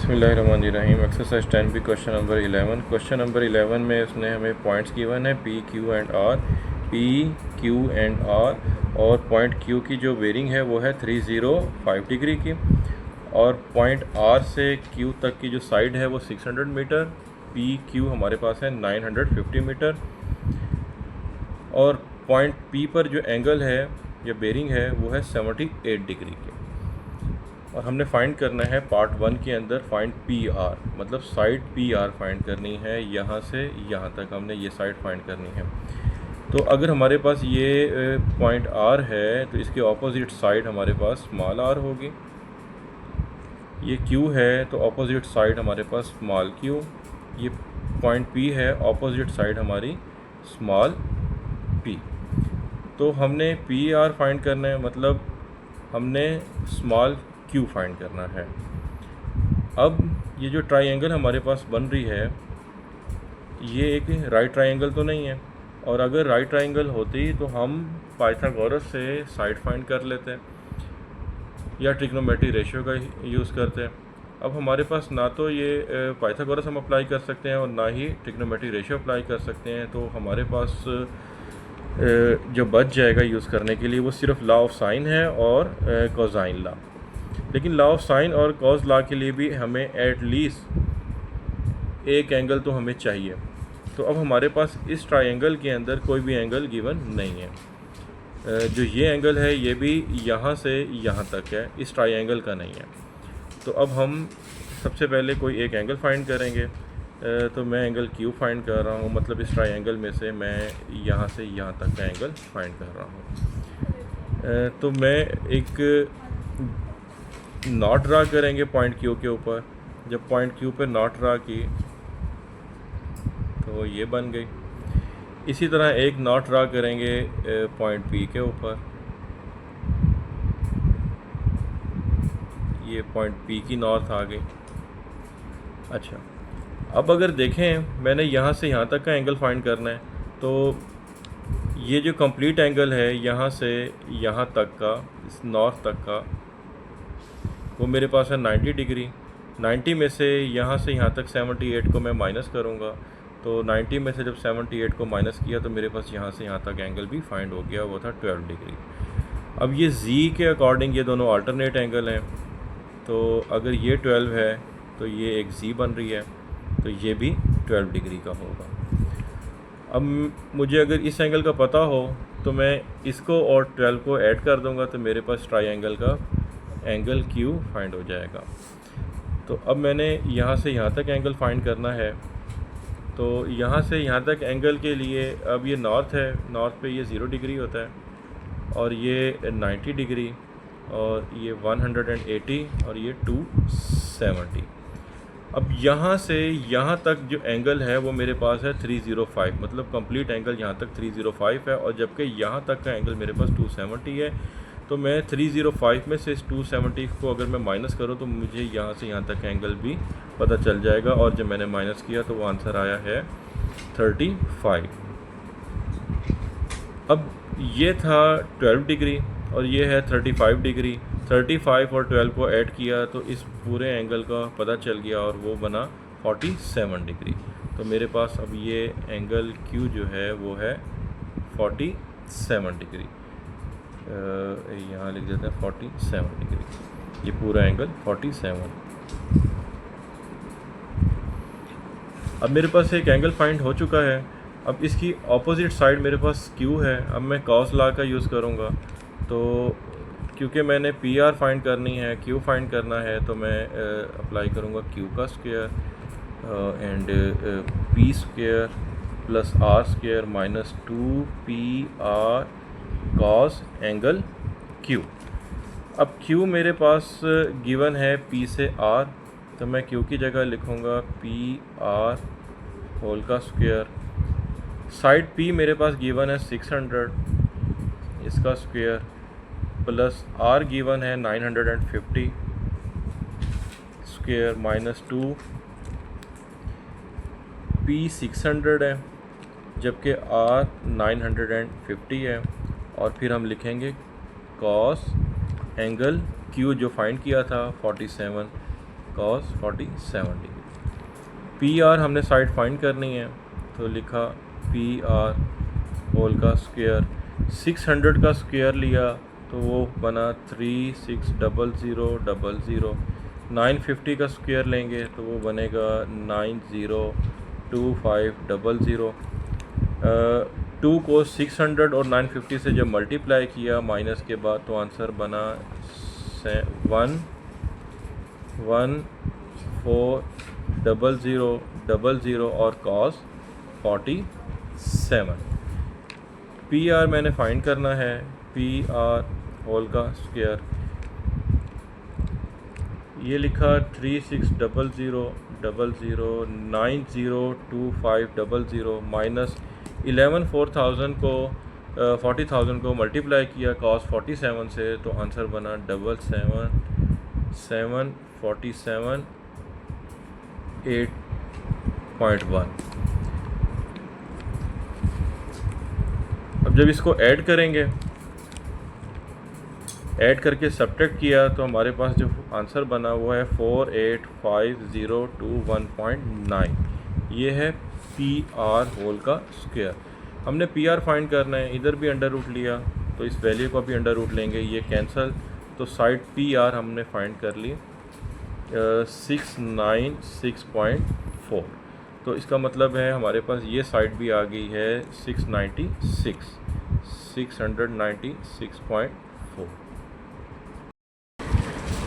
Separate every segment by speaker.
Speaker 1: बिस्मिल्लाहिर्रहमानिर्रहीम। एक्सरसाइज 10 भी question number 11। Question number 11 में उसने हमें पॉइंट्स गिवन है P Q and R. P Q and R और पॉइंट क्यू की जो बेरिंग है वो है 305 डिग्री की, और पॉइंट आर से क्यू तक की जो साइड है वो 600 मीटर। पी क्यू हमारे पास है 950 मीटर, और पॉइंट पी पर जो एंगल है या बेरिंग है वो है 78 डिग्री की। और हमने फाइंड करना है पार्ट 1 के अंदर फाइंड पी आर, मतलब साइड पी आर फाइंड करनी है। यहाँ से यहाँ तक हमने ये साइड फाइंड करनी है। तो अगर हमारे पास ये पॉइंट आर है तो इसके ऑपोजिट साइड हमारे पास स्मॉल आर होगी। ये क्यू है तो ऑपोजिट साइड हमारे पास स्मॉल क्यू। ये पॉइंट पी है, ऑपोजिट साइड हमारी स्मॉल पी। तो हमने पी आर फाइंड करना है, मतलब हमने स्मॉल क्यू फाइंड करना है। अब ये जो ट्राइंगल हमारे पास बन रही है ये एक राइट ट्राइंगल तो नहीं है, और अगर राइट ट्राइंगल होती तो हम पाइथागोरस से साइड फाइंड कर लेते या ट्रिग्नोमेट्रिक रेशियो का यूज़ करते। अब हमारे पास ना तो ये पाइथागोरस हम अप्लाई कर सकते हैं और ना ही ट्रिग्नोमेट्रिक रेशियो अप्लाई कर सकते हैं। तो हमारे पास जो बच जाएगा यूज़ करने के लिए वो सिर्फ लॉ ऑफ साइन है और कोसाइन लॉ। लेकिन लॉ ऑफ साइन और कॉस लॉ के लिए भी हमें एटलीस्ट एक एंगल तो हमें चाहिए। तो अब हमारे पास इस ट्रायंगल के अंदर कोई भी एंगल गिवन नहीं है। जो ये एंगल है ये भी यहाँ से यहाँ तक है, इस ट्रायंगल का नहीं है। तो अब हम सबसे पहले कोई एक एंगल फाइंड करेंगे। तो मैं एंगल क्यू फाइंड कर रहा हूँ, मतलब इस ट्रायंगल में से मैं यहाँ से यहाँ तक का एंगल फाइंड कर रहा हूँ। तो मैं एक नॉट ड्रा करेंगे पॉइंट क्यू के ऊपर। जब पॉइंट क्यू पर नॉट ड्रा की तो ये बन गई। इसी तरह एक नॉट ड्रा करेंगे पॉइंट पी के ऊपर। ये पॉइंट पी की नॉर्थ आ गई। अच्छा, अब अगर देखें मैंने यहाँ से यहाँ तक का एंगल फाइंड करना है, तो ये जो कंप्लीट एंगल है यहाँ से यहाँ तक का, इस नॉर्थ तक का, वो मेरे पास है 90 डिग्री। 90 में से यहाँ तक 78 को मैं माइनस करूँगा। तो 90 में से जब 78 को माइनस किया तो मेरे पास यहाँ से यहाँ तक एंगल भी फाइंड हो गया, वो था 12 डिग्री। अब ये z के अकॉर्डिंग ये दोनों अल्टरनेट एंगल हैं, तो अगर ये 12 है तो ये एक z बन रही है, तो ये भी 12 डिग्री का होगा। अब मुझे अगर इस एंगल का पता हो तो मैं इसको और 12 को ऐड कर दूंगा, तो मेरे पास ट्रायंगल का एंगल Q फाइंड हो जाएगा। तो अब मैंने यहाँ से यहाँ तक एंगल फाइंड करना है। तो यहाँ से यहाँ तक एंगल के लिए अब ये नॉर्थ है, नॉर्थ पे ये 0 डिग्री होता है, और ये 90 डिग्री, और ये 180, और ये 270। अब यहाँ से यहाँ तक जो एंगल है वो मेरे पास है 305, मतलब कंप्लीट एंगल यहाँ तक 305 है, और जबकि यहाँ तक का एंगल मेरे पास 270 है। तो मैं 305 में से इस 270 को अगर मैं माइनस करूँ तो मुझे यहाँ से यहाँ तक का एंगल भी पता चल जाएगा, और जब मैंने माइनस किया तो वो आंसर आया है 35। अब ये था 12 डिग्री और ये है 35 डिग्री। 35 और 12 को ऐड किया तो इस पूरे एंगल का पता चल गया, और वो बना 47 डिग्री। तो मेरे पास अब ये एंगल Q जो है वो है 47 डिग्री। यहाँ लिख देते हैं 47 डिग्री, ये पूरा एंगल 47। अब मेरे पास एक एंगल फाइंड हो चुका है। अब इसकी ऑपोजिट साइड मेरे पास Q है। अब मैं कॉस लॉ का यूज़ करूँगा। तो क्योंकि मैंने पी आर फाइंड करनी है, Q फाइंड करना है, तो मैं अप्लाई करूँगा Q का square and P square plus R square minus 2PR cos angle Q। अब Q मेरे पास गिवन है P से R, तो मैं Q की जगह लिखूँगा PR होल का स्क्वायर। साइड P मेरे पास गिवन है 600, इसका स्क्वायर, प्लस R गिवन है 950 स्क्वायर माइनस 2 P 600 है जबकि R 950 है, और फिर हम लिखेंगे कॉस एंगल Q जो फाइंड किया था 47, cos 47 डिग्री। पी आर हमने साइड फाइंड करनी है, तो लिखा पी आर होल का स्क्वायर, 600 का स्क्वायर लिया तो वो बना 360000। 950 का स्क्वायर लेंगे तो वो बनेगा 902500। 2 को 600 और 950 से जब मल्टीप्लाई किया माइनस के बाद तो आंसर बना 1140000 और cos 47। पी आर मैंने फाइंड करना है, पी आर होल का स्क्वायर, ये लिखा 360000 902500 माइनस 11 4000 को 40,000 को मल्टीप्लाई किया cos 47 से तो आंसर बना 77747 8.1। अब जब इसको ऐड करेंगे, ऐड करके सब्ट्रैक्ट किया तो हमारे पास जो आंसर बना हुआ है 485,021.9। ये है पी आर होल का स्क्वायर। हमने पी आर फाइंड करना है, इधर भी अंडर रूट लिया तो इस वैल्यू को भी अंडर रूट लेंगे, ये कैंसल, तो साइड पी आर हमने फाइंड कर ली 696.4। तो इसका मतलब है हमारे पास ये साइड भी आ गई है 696.4।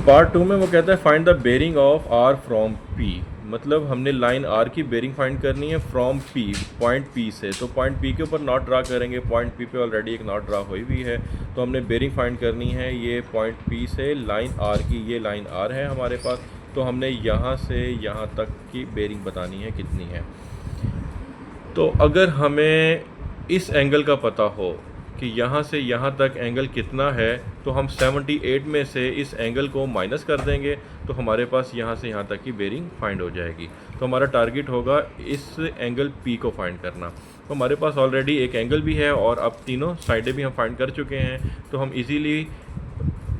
Speaker 1: पार्ट 2 में वो कहता है find the bearing of R from P, मतलब हमने लाइन आर की बेरिंग फाइंड करनी है फ्रॉम पी, पॉइंट पी से। तो पॉइंट पी के ऊपर नॉट ड्रा करेंगे, पॉइंट पी पे ऑलरेडी एक नॉट ड्रा हुई हुई है, तो हमने बेरिंग फाइंड करनी है ये पॉइंट पी से लाइन आर की। ये लाइन आर है हमारे पास, तो हमने यहाँ से यहाँ तक की बेरिंग बतानी है कितनी है। तो अगर हमें इस एंगल का पता हो कि यहाँ से यहाँ तक एंगल कितना है, तो हम 78 में से इस एंगल को माइनस कर देंगे तो हमारे पास यहाँ से यहाँ तक की बेरिंग फाइंड हो जाएगी। तो हमारा टारगेट होगा इस एंगल P को फाइंड करना। तो हमारे पास ऑलरेडी एक एंगल भी है और अब तीनों साइडें भी हम फाइंड कर चुके हैं, तो हम इजीली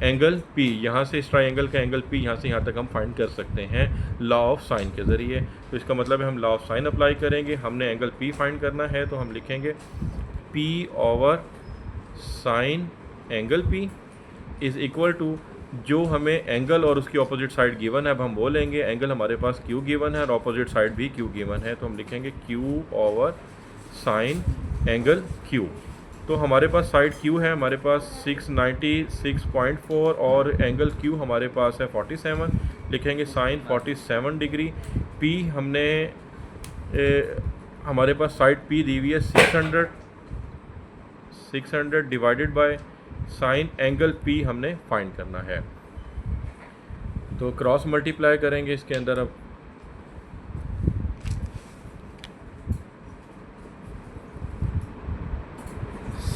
Speaker 1: एंगल P, यहाँ से इस ट्राइंगल का एंगल P यहाँ से यहाँ तक हम फाइंड कर सकते हैं लॉ ऑफ साइन के ज़रिए। तो इसका मतलब है हम लॉ ऑफ साइन अप्लाई करेंगे। हमने एंगल P फाइंड करना है तो हम लिखेंगे P over sine angle P is equal to जो हमें एंगल और उसकी ऑपोजिट साइड गिवन है। अब हम बोलेंगे एंगल हमारे पास Q गिवन है और ऑपोजिट साइड भी Q गिवन है, तो हम लिखेंगे Q over sine angle Q। तो हमारे पास साइड Q है हमारे पास 696.4 और एंगल Q हमारे पास है 47, लिखेंगे साइन 47 डिग्री। P हमने हमारे पास साइड P दी हुई है 600 divided by sine angle P हमने फाइंड करना है। तो क्रॉस मल्टीप्लाई करेंगे इसके अंदर। अब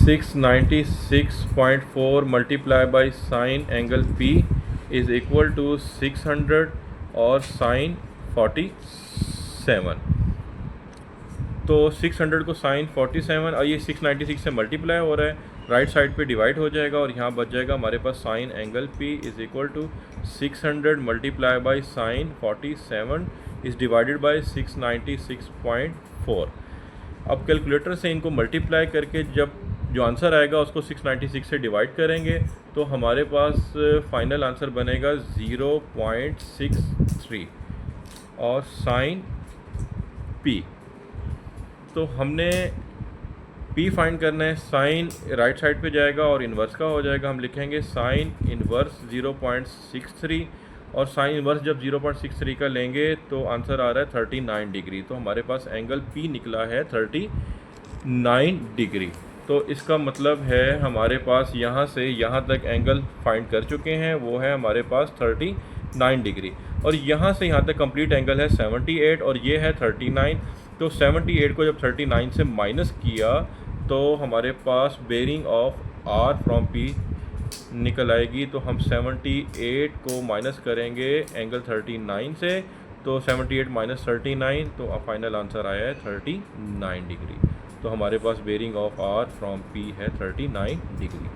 Speaker 1: six 96.4 multiply by sine angle P is equal to 600 और साइन 47। तो 600 को साइन 47 और ये 696 से मल्टीप्लाई हो रहा है, राइट साइड पे डिवाइड हो जाएगा और यहाँ बच जाएगा हमारे पास sine angle P is equal to 600 multiply by sine 47 is divided by 696.4। अब कैलकुलेटर से इनको मल्टीप्लाई करके जब जो आंसर आएगा उसको 696 से डिवाइड करेंगे तो हमारे पास फाइनल आंसर बनेगा 0.63 और साइन P। तो हमने P फाइंड करना है, साइन राइट साइड पे जाएगा और इन्वर्स का हो जाएगा। हम लिखेंगे साइन इन्वर्स 0.63 और साइन इन्वर्स जब 0.63 का लेंगे तो आंसर आ रहा है 39 डिग्री। तो हमारे पास एंगल P निकला है 39 डिग्री। तो इसका मतलब है हमारे पास यहाँ से यहाँ तक एंगल फाइंड कर चुके हैं, वो है हमारे पास 39 डिग्री और यहाँ से यहाँ तक कंप्लीट एंगल है 78 और ये है 39। तो 78 को जब 39 से माइनस किया तो हमारे पास bearing of R from P निकल आएगी। तो हम 78 को माइनस करेंगे एंगल 39 से, तो 78 माइनस 39 तो फाइनल आंसर आया है 39 डिग्री। तो हमारे पास bearing of R from P है 39 डिग्री।